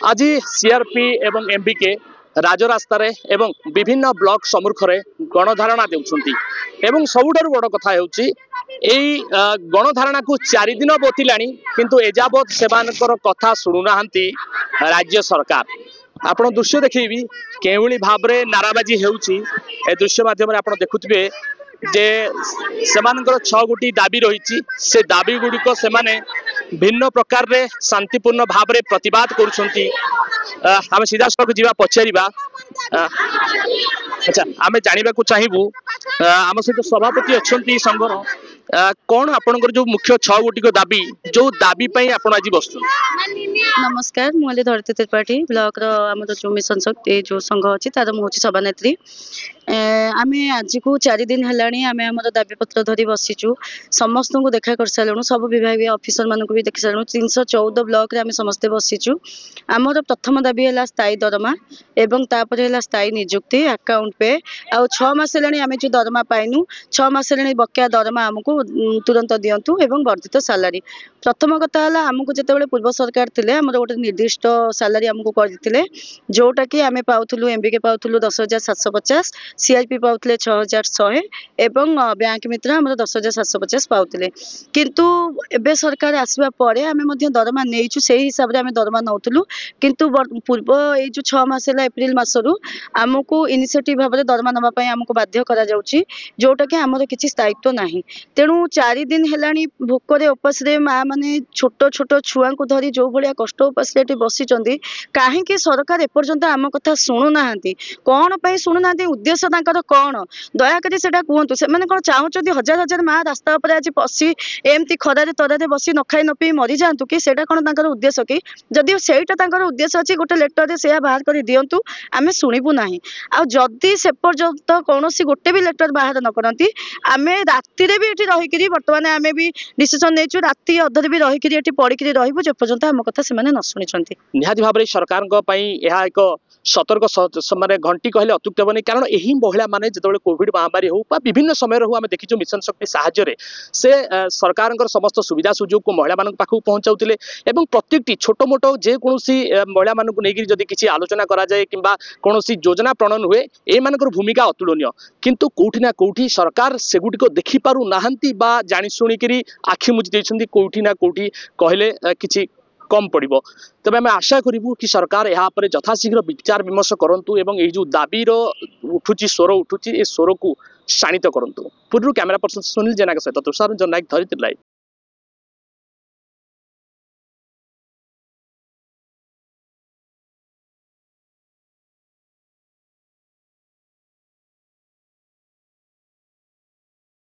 आज सीआरपी एवं एमबीके राजरास्तार एवं विभिन्न ब्लॉक सम्मुखें गणधारणा देउछंती एवं सबुठारु बड़ कथा हेउची एई गणधारणा को 4 दिन बोतिलाणी किंतु एजाबत सेमानकर कथा सुनु नाहंती राज्य सरकार। आपण दृश्य देखिबी केउली भाबरे नाराबाजी हेउची ए दृश्य माध्यम रे आपण देखुथिबे जे सेमानकर 6 गोटी दाबी रहिची से दाबी गुडी को सेमाने भिन्न प्रकार रे शांतिपूर्ण भाव रे प्रतिवाद करुछंती। आमे सीधा सड़क जीवा पचारिबा अच्छा आमे जानिबा को चाहिबू आम सहित सभापति अच्छी संघर कौन आपनकर जो मुख्य 6 गोटी को दाबी जो दाबी पई आपण आज बसु। नमस्कार मुझे धरती त्रिपाठी ब्लॉक आम जो मिशन शक्ति जो संघ अच्छी तार मुझे सभानेत्री आम आज को 4 दिन है आम दाबी पत्र धरी बसीचु समस्त को देखा कर सारूँ सब विभाग अफिसर मान भी देखी सारूँ 314 ब्लॉक आम समस्ते बसीचु। आमर प्रथम दाबी है स्थायी दरमा एवं तापर है स्थायी निजुक्ति अकाउंट पे आउ 6 मास आम जो दरमा पाइनु 6 मास बकेया दरमा आमको तुरंत दिंतु एवं वर्धित सालारी। प्रथम कथा है आमको जिते पूर्व सरकार थे आम गोटे निर्दिष्ट सालारी आमको करते जोटा कि आम पाऊलु एमबीके पाऊलु 10,750 सीआरपी पाऊले 6,100 एवं बैंक मित्र आम 10,750 पाऊले किंतु एबे सरकार आसवा परे आम दरमा नहीं से हिसाब से आम दरमा नौलु किंतु पूर्व ये जो 6 मास है एप्रिल मासरू आमको इनिशिएटिव भाव में दरमा नापी आमको बाध्य करा जाउची जोटा कि आमर किसी स्थायित्व नहीं। तेणु 4 दिन है भोकर उपास माँ मैंने छोट छोट छुआ को धरी जो भाया कष्ट उपास बसी कहीं सरकार एपर्यंत आम कथा शुणुना कौन पर शुणुना उद्देश्य कौन दयाकोरी से कहतु से कौन चाहते हजार हजार माँ रास्ता पर आज पशि एमती खरारे तरारे बसी न खाई न पी मरी जातु कि कौन उद्देश्य कि जदि सेटा उद्देश्य अच्छी गोटे लेटर से बाहर कर दिंतु आम शुणु ना आदि से पर्यंत कौन गोटे भी लेटर बाहर न करती आम राति भी ये रहीकि बर्तमान आम भी डिसीजन नहीं राति अधर भी रहीकि पढ़ी रही जो पर्यंत आम कथा से न शुणी निहाती भाव सरकार एक सतर्क माने घंटी कहले अत्युक्त हेनी कारण यही महिला माने जिते कोविड महामारी हो विभिन्न समय हो आम देखीचु मिशन शक्ति साहाय्य से सरकार समस्त सुविधा सुजोग को महिला मान पाखक पहुंचाऊले एवं प्रत्येक छोट मोट जेकोसी महिला मानक नहीं जदि किसी आलोचना करा जाए किंबा कौन योजना प्रणयन हुए एमानकर भूमिका अतुलनीय किंतु कोठी ना कोठी सरकार सेगुटिक देखि पारु नाहंती बा जानि सुनिकरी आखि मुझी देछंती कोठी ना कोठी कहले किछि कम पड़ो। तबे आम आशा करूँ कि सरकार यहाँ यथाशीघ्र विचार विमर्श करंतु एवं ये जो दाबीर उठुची स्वर उठुची ए स्वर को शाणित करंतु। पूर्व कैमरा पर्सन सुनील जेना सहित तुषार रंजन नायक धरित्री लाइव।